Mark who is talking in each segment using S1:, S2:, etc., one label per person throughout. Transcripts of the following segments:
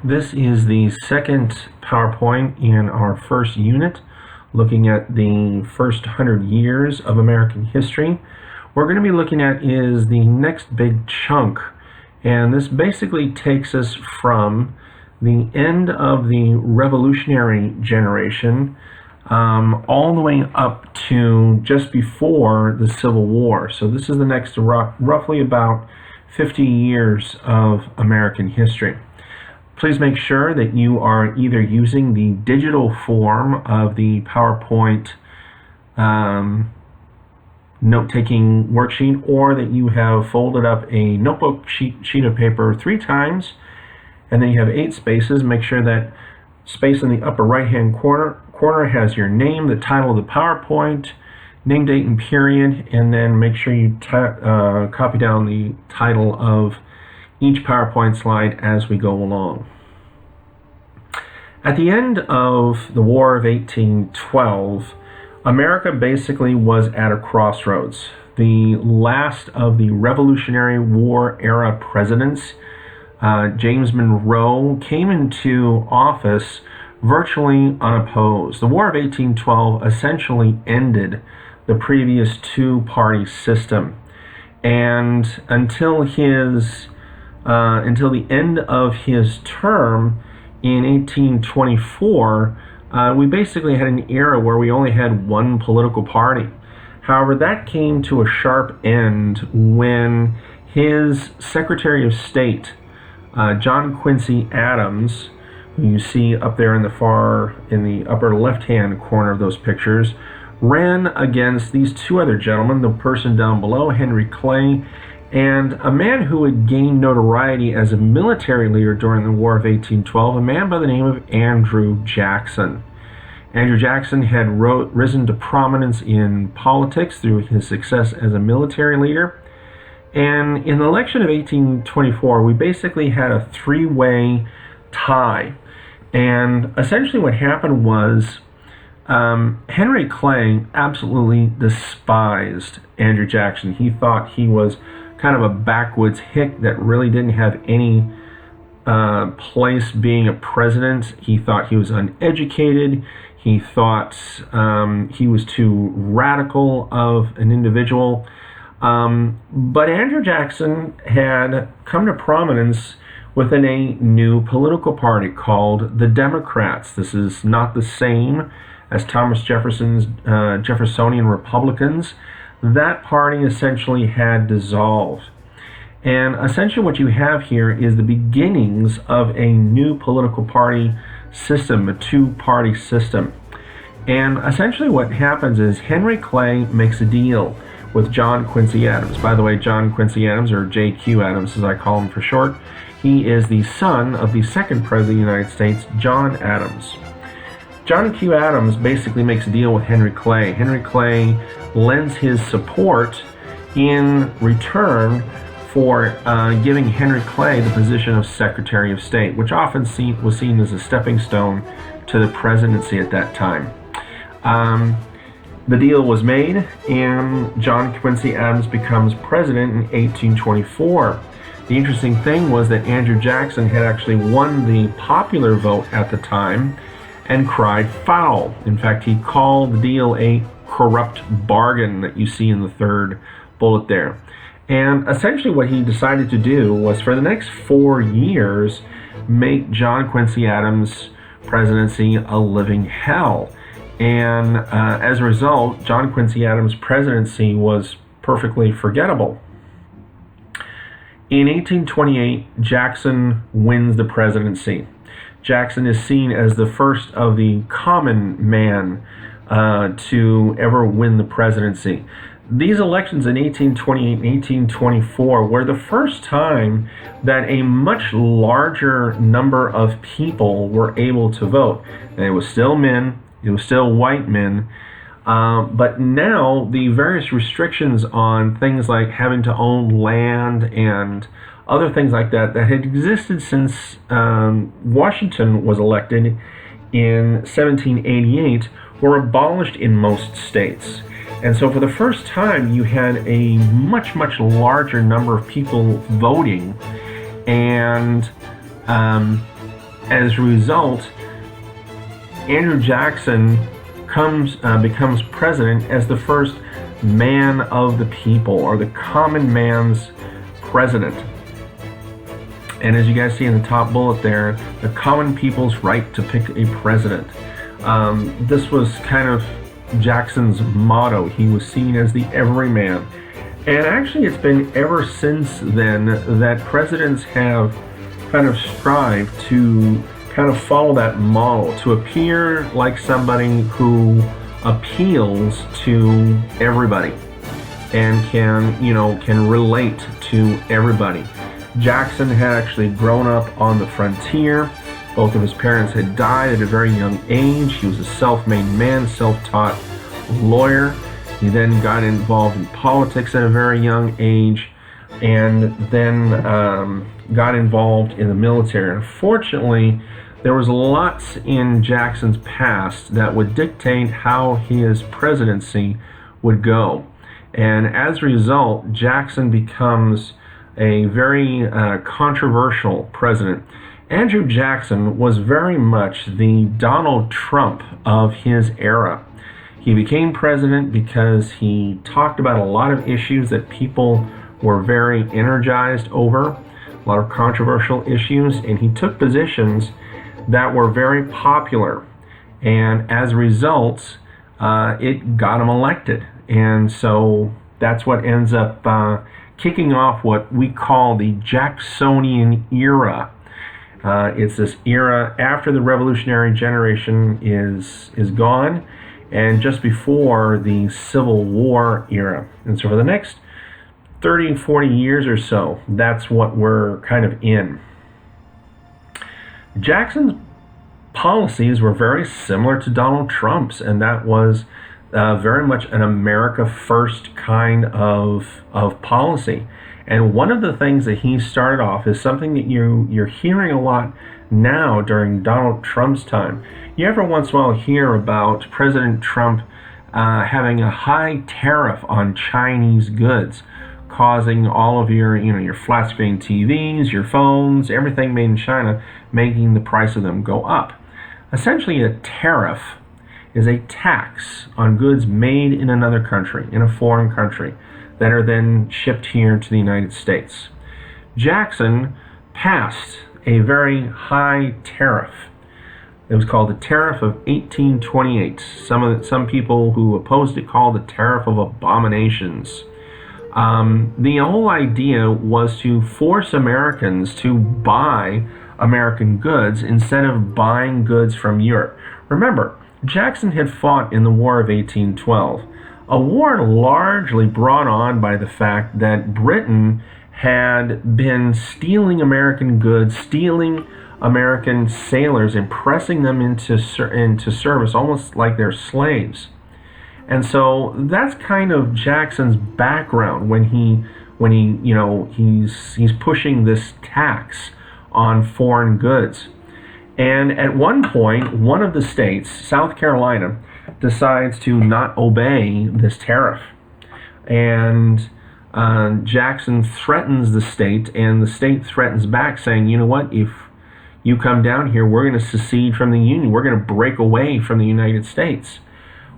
S1: This is the second PowerPoint in our first unit, looking at the first 100 years of American history. What we're going to be looking at is the next big chunk, and this basically takes us from the end of the Revolutionary generation all the way up to just before the Civil War. So this is the next roughly about 50 years of American history. Please make sure that you are either using the digital form of the PowerPoint note-taking worksheet, or that you have folded up a notebook sheet of paper 3 times, and then you have 8 spaces. Make sure that space in the upper right-hand corner has your name, the title of the PowerPoint, name, date, and period, and then make sure you copy down the title of each PowerPoint slide as we go along. At the end of the War of 1812, America basically was at a crossroads. The last of the Revolutionary War era presidents, James Monroe, came into office virtually unopposed. The War of 1812 essentially ended the previous two-party system, and until the end of his term in 1824, we basically had an era where we only had one political party. However, that came to a sharp end when his Secretary of State, John Quincy Adams, who you see up there in the upper left-hand corner of those pictures, ran against these two other gentlemen, the person down below, Henry Clay, and a man who had gained notoriety as a military leader during the War of 1812, a man by the name of Andrew Jackson. Andrew Jackson had risen to prominence in politics through his success as a military leader. And in the election of 1824, we basically had a 3-way tie. And essentially what happened was Henry Clay absolutely despised Andrew Jackson. He thought he was kind of a backwoods hick that really didn't have any place being a president. He thought he was uneducated. He thought he was too radical of an individual. But Andrew Jackson had come to prominence within a new political party called the Democrats. This is not the same as Thomas Jefferson's Jeffersonian Republicans. That party essentially had dissolved. And essentially what you have here is the beginnings of a new political party system, a two-party system. And essentially what happens is Henry Clay makes a deal with John Quincy Adams. By the way, John Quincy Adams, or J.Q. Adams as I call him for short, he is the son of the second president of the United States, John Adams. John Q. Adams basically makes a deal with Henry Clay. Henry Clay lends his support in return for giving Henry Clay the position of Secretary of State, which often was seen as a stepping stone to the presidency at that time. The deal was made, and John Quincy Adams becomes president in 1824. The interesting thing was that Andrew Jackson had actually won the popular vote at the time and cried foul. In fact, he called the deal a corrupt bargain that you see in the third bullet there. And essentially what he decided to do was, for the next 4 years, make John Quincy Adams' presidency a living hell. And as a result, John Quincy Adams' presidency was perfectly forgettable. In 1828, Jackson wins the presidency. Jackson is seen as the first of the common man to ever win the presidency. These elections in 1828 and 1824 were the first time that a much larger number of people were able to vote. And it was still men, it was still white men, but now the various restrictions on things like having to own land and other things like that had existed since Washington was elected in 1788 were abolished in most states. And so for the first time, you had a much, much larger number of people voting, and As a result, Andrew Jackson becomes president as the first man of the people, or the common man's president. And as you guys see in the top bullet there, the common people's right to pick a president. This was kind of Jackson's motto. He was seen as the everyman. And actually, it's been ever since then that presidents have kind of strived to kind of follow that model, to appear like somebody who appeals to everybody and can relate to everybody. Jackson had actually grown up on the frontier. Both of his parents had died at a very young age. He was a self-made man, self-taught lawyer. He then got involved in politics at a very young age, and then got involved in the military. Unfortunately, there was lots in Jackson's past that would dictate how his presidency would go. And as a result, Jackson becomes a very controversial president. Andrew Jackson was very much the Donald Trump of his era. He became president because he talked about a lot of issues that people were very energized over, a lot of controversial issues, and he took positions that were very popular. And as a result, it got him elected. And so that's what ends up kicking off what we call the Jacksonian era. It's this era after the Revolutionary generation is gone, and just before the Civil War era. And so for the next 30, 40 years or so, that's what we're kind of in. Jackson's policies were very similar to Donald Trump's, and that was very much an America First kind of policy. And one of the things that he started off is something that you're hearing a lot now during Donald Trump's time. You ever once in a while hear about President Trump having a high tariff on Chinese goods, causing all of your flat screen TVs, your phones, everything made in China, making the price of them go up. Essentially, a tariff is a tax on goods made in another country, in a foreign country, that are then shipped here to the United States. Jackson passed a very high tariff. It was called the Tariff of 1828. Some people who opposed it called the Tariff of Abominations. The whole idea was to force Americans to buy American goods instead of buying goods from Europe. Remember, Jackson had fought in the War of 1812, a war largely brought on by the fact that Britain had been stealing American goods, stealing American sailors, and pressing them into service almost like they're slaves. And so that's kind of Jackson's background when he's pushing this tax on foreign goods. And at one point, one of the states, South Carolina, decides to not obey this tariff. And Jackson threatens the state, and the state threatens back, saying, you know what, if you come down here, we're going to secede from the Union. We're going to break away from the United States.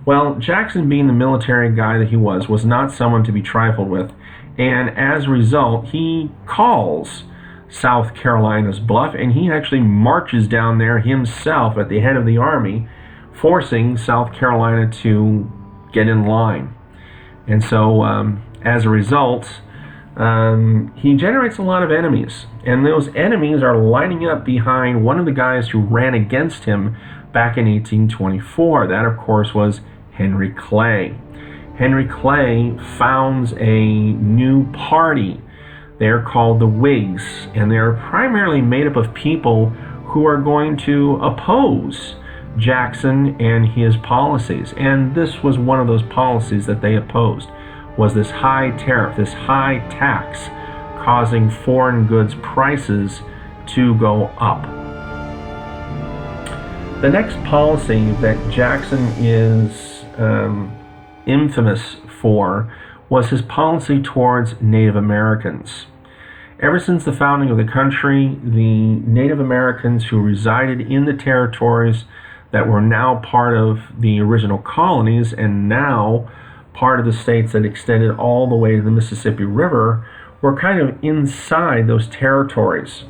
S1: Well, Jackson, being the military guy that he was not someone to be trifled with. And as a result, he calls South Carolina's bluff, and he actually marches down there himself at the head of the army, forcing South Carolina to get in line. And so, as a result, he generates a lot of enemies. And those enemies are lining up behind one of the guys who ran against him back in 1824. That, of course, was Henry Clay. Henry Clay founds a new party. They're called the Whigs, and they're primarily made up of people who are going to oppose Jackson and his policies. And this was one of those policies that they opposed, was this high tariff, this high tax, causing foreign goods prices to go up. The next policy that Jackson is infamous for was his policy towards Native Americans. Ever since the founding of the country, the Native Americans who resided in the territories that were now part of the original colonies and now part of the states that extended all the way to the Mississippi River were kind of inside those territories.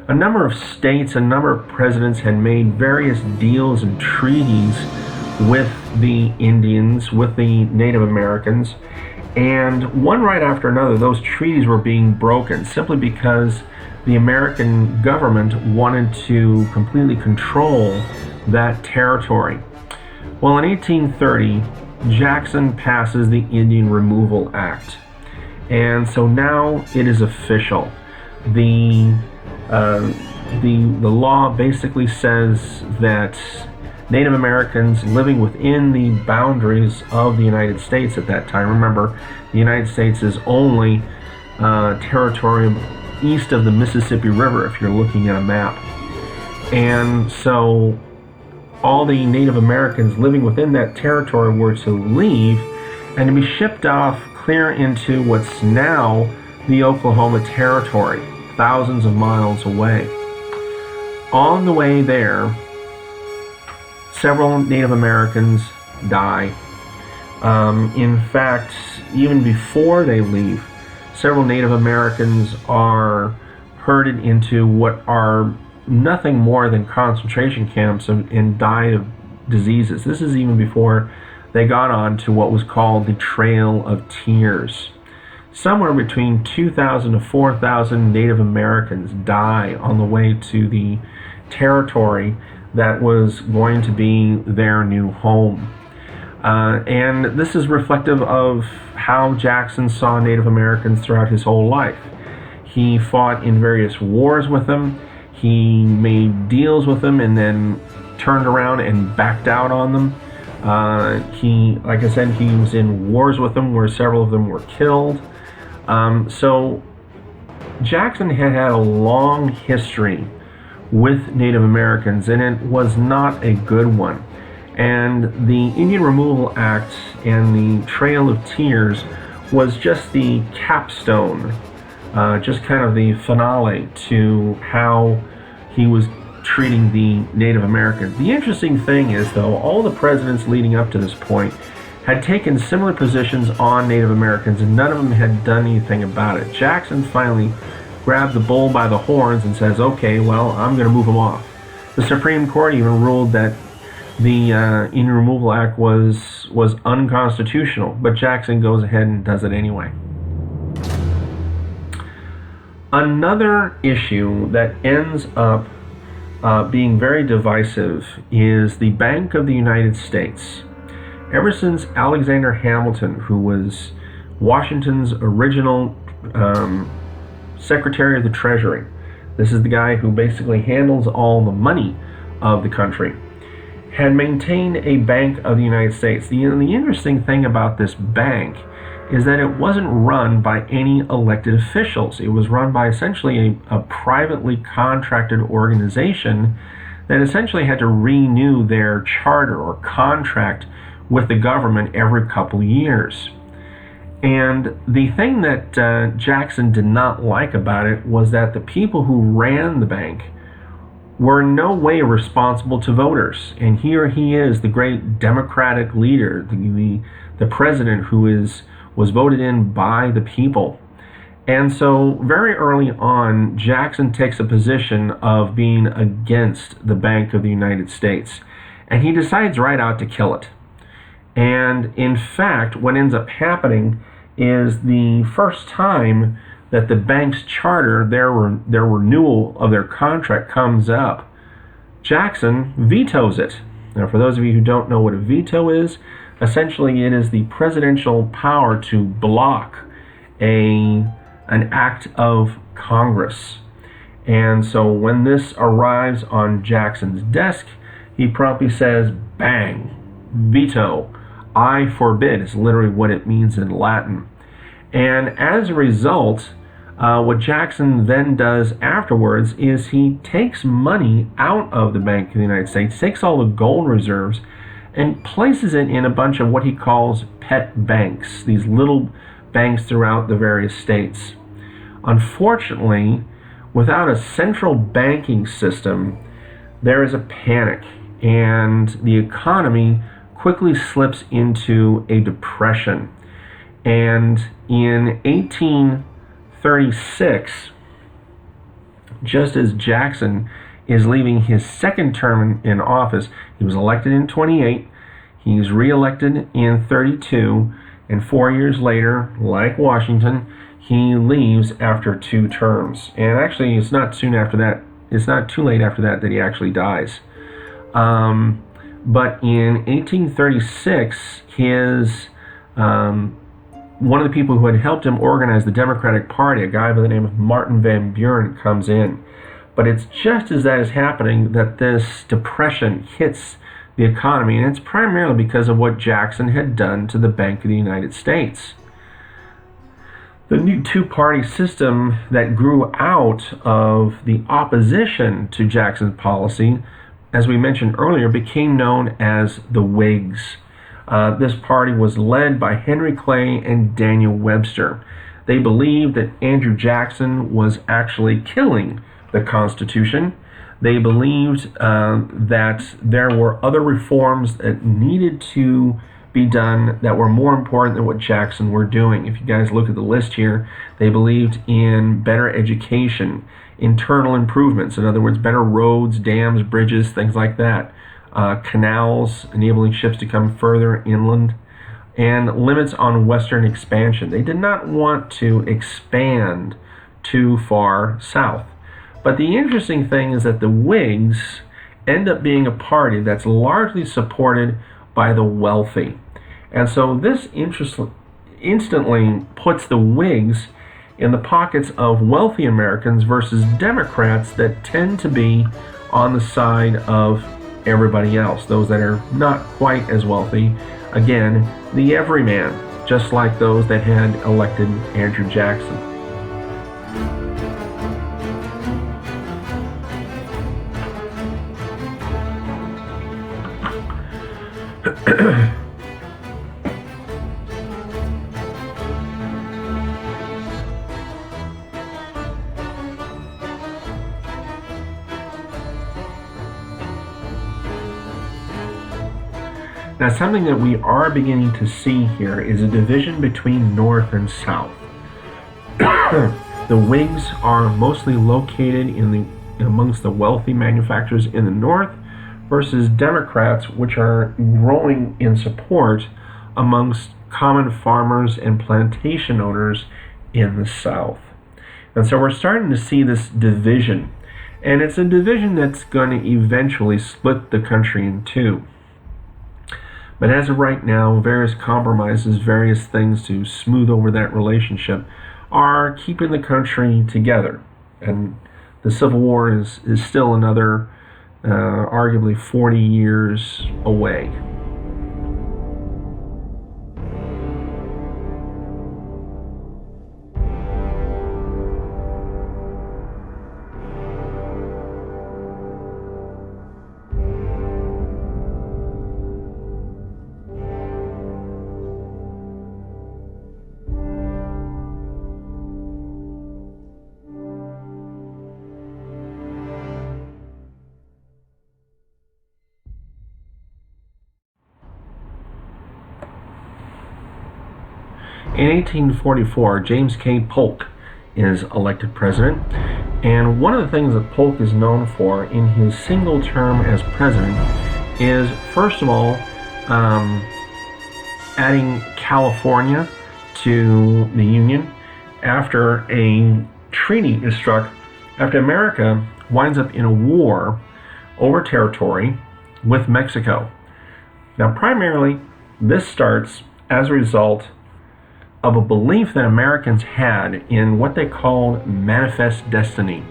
S1: A number of states, a number of presidents had made various deals and treaties with the Indians, with the Native Americans, and one right after another, those treaties were being broken simply because the American government wanted to completely control that territory. Well, in 1830, Jackson passes the Indian Removal Act. And so now it is official. The law basically says that Native Americans living within the boundaries of the United States at that time, remember, the United States is only territory east of the Mississippi River if you're looking at a map. And so all the Native Americans living within that territory were to leave and to be shipped off clear into what's now the Oklahoma Territory, thousands of miles away. On the way there, several Native Americans die. In fact, even before they leave, several Native Americans are herded into what are nothing more than concentration camps and died of diseases. This is even before they got on to what was called the Trail of Tears. Somewhere between 2,000 to 4,000 Native Americans die on the way to the territory that was going to be their new home. And this is reflective of how Jackson saw Native Americans throughout his whole life. He fought in various wars with them. He made deals with them and then turned around and backed out on them. Like I said, he was in wars with them where several of them were killed. So Jackson had a long history with Native Americans, and it was not a good one. And the Indian Removal Act and the Trail of Tears was just the capstone, just kind of the finale to how he was treating the Native Americans. The interesting thing is, though, all the presidents leading up to this point had taken similar positions on Native Americans, and none of them had done anything about it. Jackson finally grabbed the bull by the horns and says, okay, well, I'm going to move them off. The Supreme Court even ruled that the Indian Removal Act was unconstitutional, but Jackson goes ahead and does it anyway. Another issue that ends up being very divisive is the Bank of the United States. Ever since Alexander Hamilton, who was Washington's original Secretary of the Treasury, this is the guy who basically handles all the money of the country, had maintained a Bank of the United States. The interesting thing about this bank is that it wasn't run by any elected officials. It was run by essentially a privately contracted organization that essentially had to renew their charter or contract with the government every couple years. And the thing that Jackson did not like about it was that the people who ran the bank were in no way responsible to voters. And here he is, the great Democratic leader, the president who was voted in by the people. And so very early on, Jackson takes a position of being against the Bank of the United States. And he decides right out to kill it. And in fact, what ends up happening is the first time that the bank's charter, their renewal of their contract comes up, Jackson vetoes it. Now, for those of you who don't know what a veto is, essentially it is the presidential power to block an act of Congress. And so when this arrives on Jackson's desk, he promptly says, bang, veto. I forbid is literally what it means in Latin. And as a result, what Jackson then does afterwards is he takes money out of the Bank of the United States, takes all the gold reserves, and places it in a bunch of what he calls pet banks, these little banks throughout the various states. Unfortunately, without a central banking system, there is a panic, and the economy quickly slips into a depression. And in 1836, just as Jackson is leaving his second term in office, he was elected in 28, he's reelected in 32, and 4 years later, like Washington, he leaves after 2 terms. And actually, it's not too late after that he actually dies. But in 1836, one of the people who had helped him organize the Democratic Party, a guy by the name of Martin Van Buren, comes in. But it's just as that is happening that this depression hits the economy, and it's primarily because of what Jackson had done to the Bank of the United States. The new two-party system that grew out of the opposition to Jackson's policy, as we mentioned earlier, became known as the Whigs. This party was led by Henry Clay and Daniel Webster. They believed that Andrew Jackson was actually killing the Constitution. They believed that there were other reforms that needed to be done that were more important than what Jackson were doing. If you guys look at the list here, they believed in better education, internal improvements, in other words, better roads, dams, bridges, things like that, canals, enabling ships to come further inland, and limits on Western expansion. They did not want to expand too far south. But the interesting thing is that the Whigs end up being a party that's largely supported by the wealthy. And so this instantly puts the Whigs in the pockets of wealthy Americans versus Democrats that tend to be on the side of everybody else, those that are not quite as wealthy. Again, the everyman, just like those that had elected Andrew Jackson. Now, something that we are beginning to see here is a division between North and South. The Whigs are mostly located amongst the wealthy manufacturers in the North, versus Democrats, which are growing in support amongst common farmers and plantation owners in the South. And so we're starting to see this division, and it's a division that's going to eventually split the country in two. But as of right now, various compromises, various things to smooth over that relationship are keeping the country together. And the Civil War is still another arguably 40 years away. In 1844, James K. Polk is elected president, and one of the things that Polk is known for in his single term as president is, first of all, adding California to the Union after a treaty is struck, after America winds up in a war over territory with Mexico. Now, primarily, this starts as a result of a belief that Americans had in what they called manifest destiny.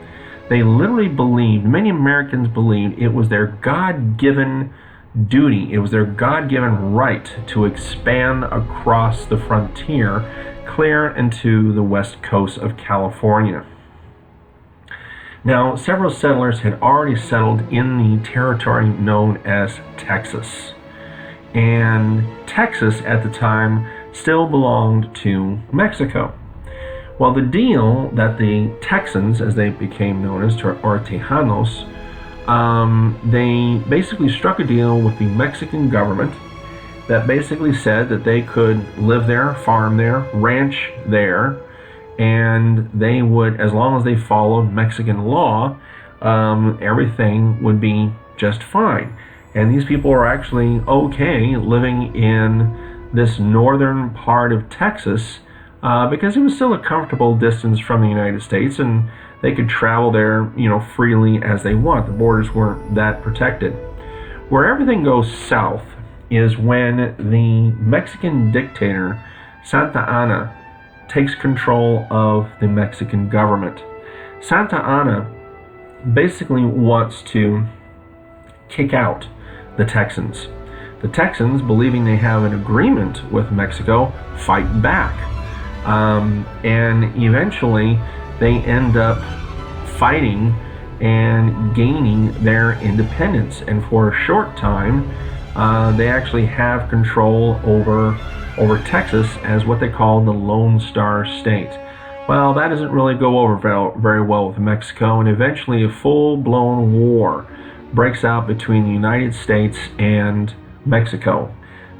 S1: They literally believed, many Americans believed, it was their God-given duty, it was their God-given right to expand across the frontier, clear into the west coast of California. Now, several settlers had already settled in the territory known as Texas. And Texas at the time still belonged to Mexico. Well, the deal that the Texans, as they became known as, or Tejanos, they basically struck a deal with the Mexican government that basically said that they could live there, farm there, ranch there, and they would, as long as they followed Mexican law, everything would be just fine. And these people are actually okay living in this northern part of Texas because it was still a comfortable distance from the United States, and they could travel there, freely as they want. The borders weren't that protected. Where everything goes south is when the Mexican dictator Santa Anna takes control of the Mexican government. Santa Anna basically wants to kick out the Texans. The Texans, believing they have an agreement with Mexico, fight back. And eventually they end up fighting and gaining their independence. And for a short time, they actually have control over Texas as what they call the Lone Star State. Well, that doesn't really go over very well with Mexico, and eventually a full-blown war breaks out between the United States and Mexico.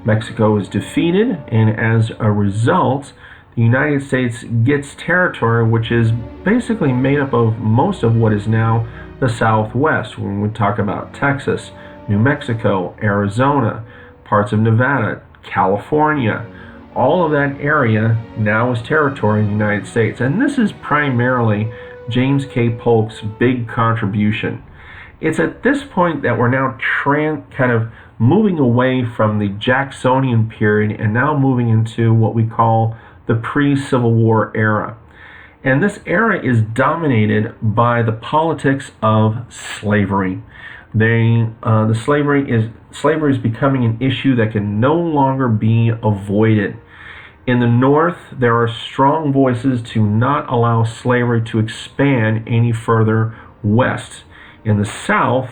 S1: Mexico is defeated, and as a result, the United States gets territory which is basically made up of most of what is now the Southwest, when we talk about Texas, New Mexico, Arizona, parts of Nevada, California. All of that area now is territory in the United States. And this is primarily James K. Polk's big contribution. It's at this point that we're now kind of moving away from the Jacksonian period and now moving into what we call the pre-Civil War era. And this era is dominated by the politics of slavery. Slavery is becoming an issue that can no longer be avoided. In the North, there are strong voices to not allow slavery to expand any further west. In the South,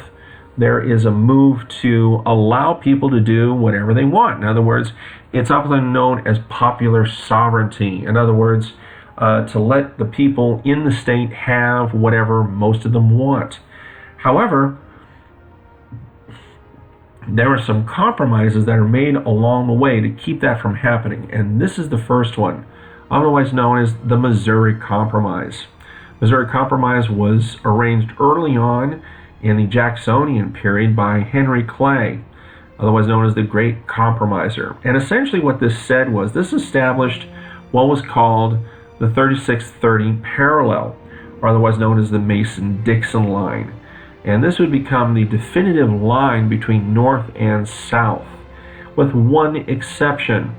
S1: there is a move to allow people to do whatever they want. In other words, it's often known as popular sovereignty. In other words, to let the people in the state have whatever most of them want. However, there are some compromises that are made along the way to keep that from happening. And this is the first one, otherwise known as the Missouri Compromise. Missouri Compromise was arranged early on in the Jacksonian period by Henry Clay, otherwise known as the Great Compromiser. And essentially what this said was, this established what was called the 3630 parallel, or otherwise known as the Mason-Dixon line. And this would become the definitive line between North and South, with one exception.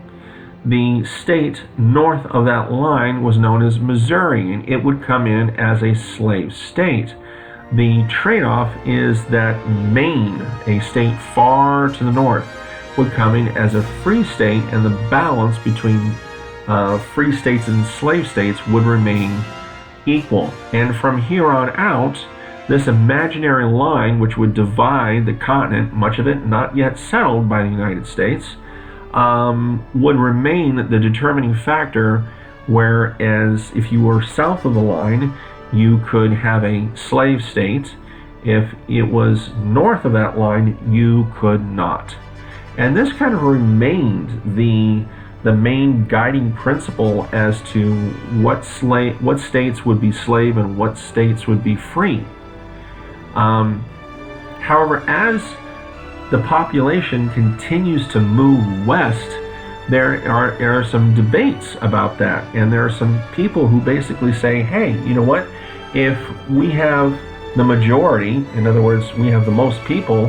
S1: The state north of that line was known as Missouri, and it would come in as a slave state. The trade-off is that Maine, a state far to the north, would come in as a free state, and the balance between free states and slave states would remain equal. And from here on out, this imaginary line, which would divide the continent, much of it not yet settled by the United States, would remain the determining factor, whereas if you were south of the line, you could have a slave state. If it was north of that line, you could not. And this kind of remained the main guiding principle as to what states would be slave and what states would be free. However, as the population continues to move west, there are some debates about that, and there are some people who basically say, hey, you know what, if we have the majority, in other words, we have the most people,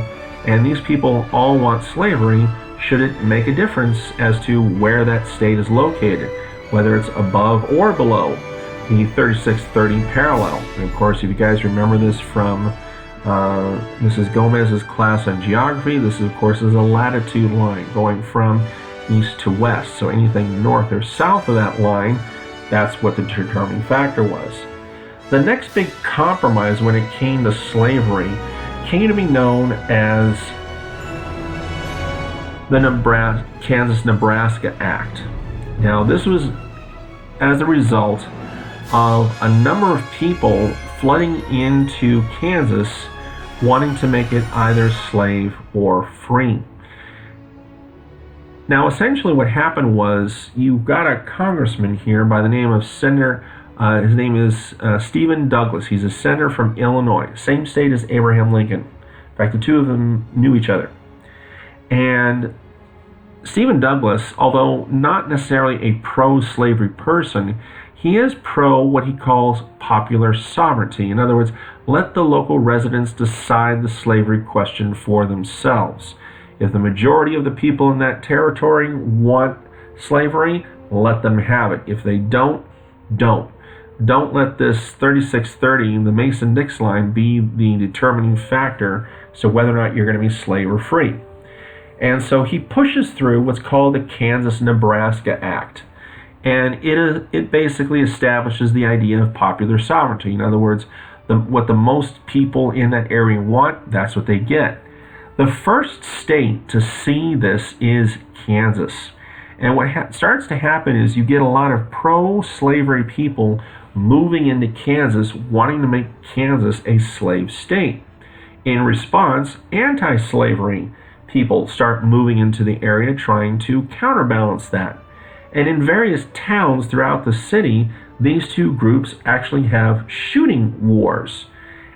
S1: and these people all want slavery, should it make a difference as to where that state is located, whether it's above or below the 3630 parallel? And of course, if you guys remember this from Mrs. Gomez's class on geography, this of course is a latitude line going from east to west. So anything north or south of that line, that's what the determining factor was. The next big compromise when it came to slavery came to be known as the Kansas-Nebraska Act. Now, this was as a result of a number of people flooding into Kansas wanting to make it either slave or free. Now, essentially what happened was you've got a congressman here by the name of Senator, his name is Stephen Douglas. He's a senator from Illinois, same state as Abraham Lincoln. In fact, the two of them knew each other. And Stephen Douglas, although not necessarily a pro-slavery person, he is pro what he calls popular sovereignty. In other words, let the local residents decide the slavery question for themselves. If the majority of the people in that territory want slavery, let them have it. If they don't, don't. Don't let this 3630, the Mason-Dix line, be the determining factor as to whether or not you're going to be slave or free. And so he pushes through what's called the Kansas-Nebraska Act. And it basically establishes the idea of popular sovereignty. In other words, what the most people in that area want, that's what they get. The first state to see this is Kansas. And what starts to happen is you get a lot of pro-slavery people moving into Kansas, wanting to make Kansas a slave state. In response, anti-slavery people start moving into the area trying to counterbalance that. And in various towns throughout the city, these two groups actually have shooting wars.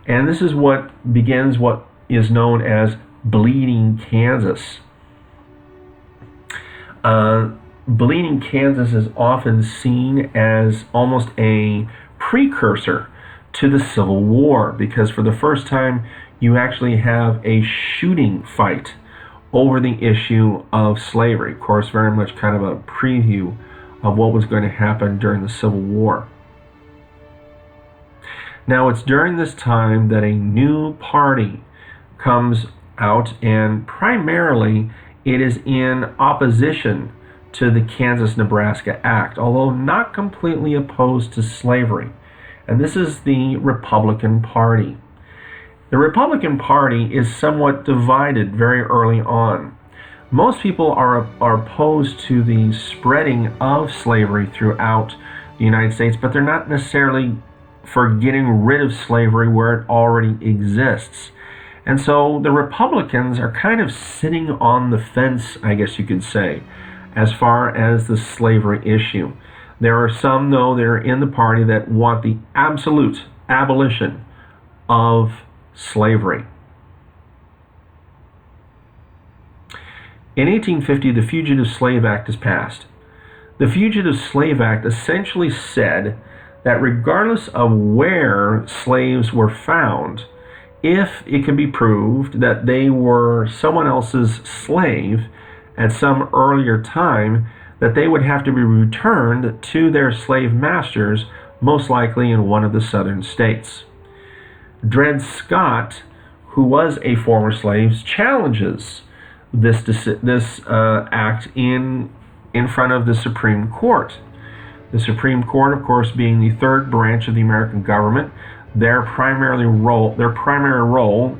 S1: And this is what begins what is known as Bleeding Kansas. Bleeding Kansas is often seen as almost a precursor to the Civil War, because for the first time you actually have a shooting fight over the issue of slavery. Of course, very much kind of a preview of what was going to happen during the Civil War. Now, it's during this time that a new party comes out, and primarily it is in opposition to the Kansas-Nebraska Act, although not completely opposed to slavery. And this is the Republican Party. The Republican Party is somewhat divided very early on. Most people are opposed to the spreading of slavery throughout the United States, but they're not necessarily for getting rid of slavery where it already exists. And so the Republicans are kind of sitting on the fence, I guess you could say, as far as the slavery issue. There are some, though, that are in the party that want the absolute abolition of slavery. In 1850, the Fugitive Slave Act is passed. The Fugitive Slave Act essentially said that regardless of where slaves were found, if it could be proved that they were someone else's slave at some earlier time, that they would have to be returned to their slave masters, most likely in one of the southern states. Dred Scott, who was a former slave, challenges this act in front of the Supreme Court. The Supreme Court, of course, being the third branch of the American government, their primary role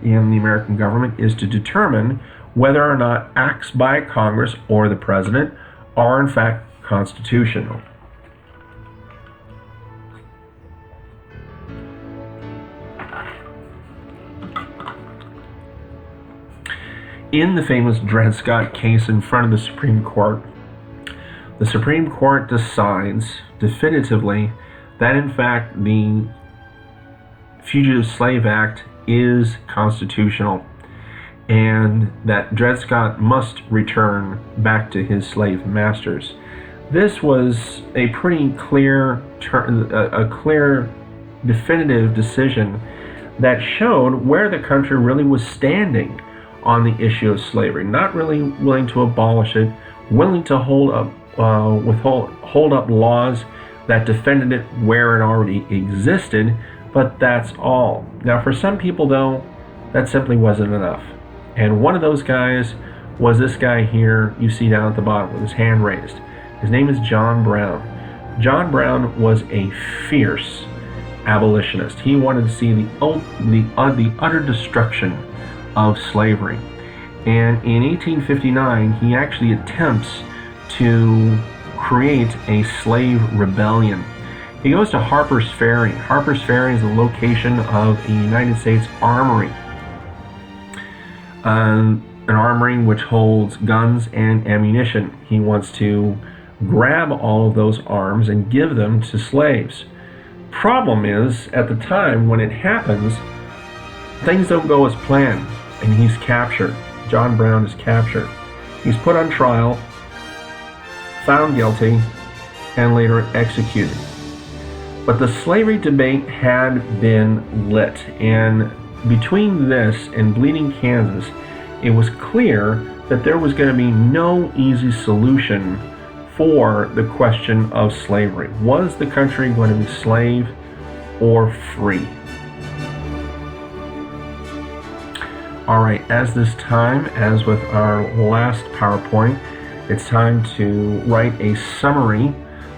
S1: in the American government is to determine whether or not acts by Congress or the President are in fact constitutional. In the famous Dred Scott case in front of the Supreme Court decides definitively that in fact the Fugitive Slave Act is constitutional and that Dred Scott must return back to his slave masters. This was a pretty clear, definitive decision that showed where the country really was standing on the issue of slavery. Not really willing to abolish it, willing to hold up laws that defended it where it already existed, but that's all. Now, for some people, though, that simply wasn't enough. And one of those guys was this guy here you see down at the bottom with his hand raised. His name is John Brown. John Brown was a fierce abolitionist. He wanted to see the utter destruction of slavery. And in 1859, he actually attempts to create a slave rebellion. He goes to Harper's Ferry. Harper's Ferry is the location of a United States armory. An armory which holds guns and ammunition. He wants to grab all of those arms and give them to slaves. Problem is, at the time when it happens, things don't go as planned, and he's captured. John Brown is captured. He's put on trial, found guilty, and later executed. But the slavery debate had been lit, and between this and Bleeding Kansas, it was clear that there was going to be no easy solution for the question of slavery. Was the country going to be slave or free? All right, as with our last PowerPoint, it's time to write a summary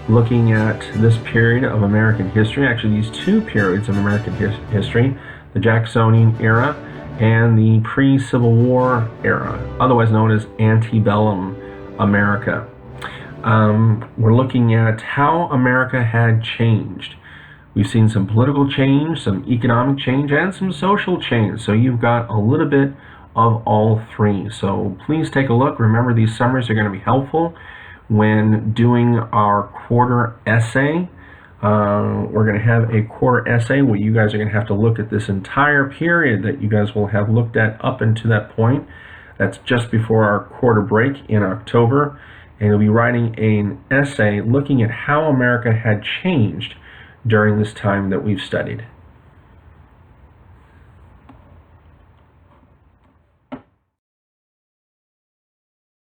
S1: looking at this period of American history, actually these two periods of American history, the Jacksonian era and the pre-Civil War era, otherwise known as antebellum America. We're looking at how America had changed. We've seen some political change, some economic change, and some social change. So you've got a little bit of all three. So please take a look. Remember, these summaries are going to be helpful when doing our quarter essay. We're going to have a quarter essay where you guys are going to have to look at this entire period that you guys will have looked at up until that point. That's just before our quarter break in October. And you'll be writing an essay looking at how America had changed during this time that we've studied.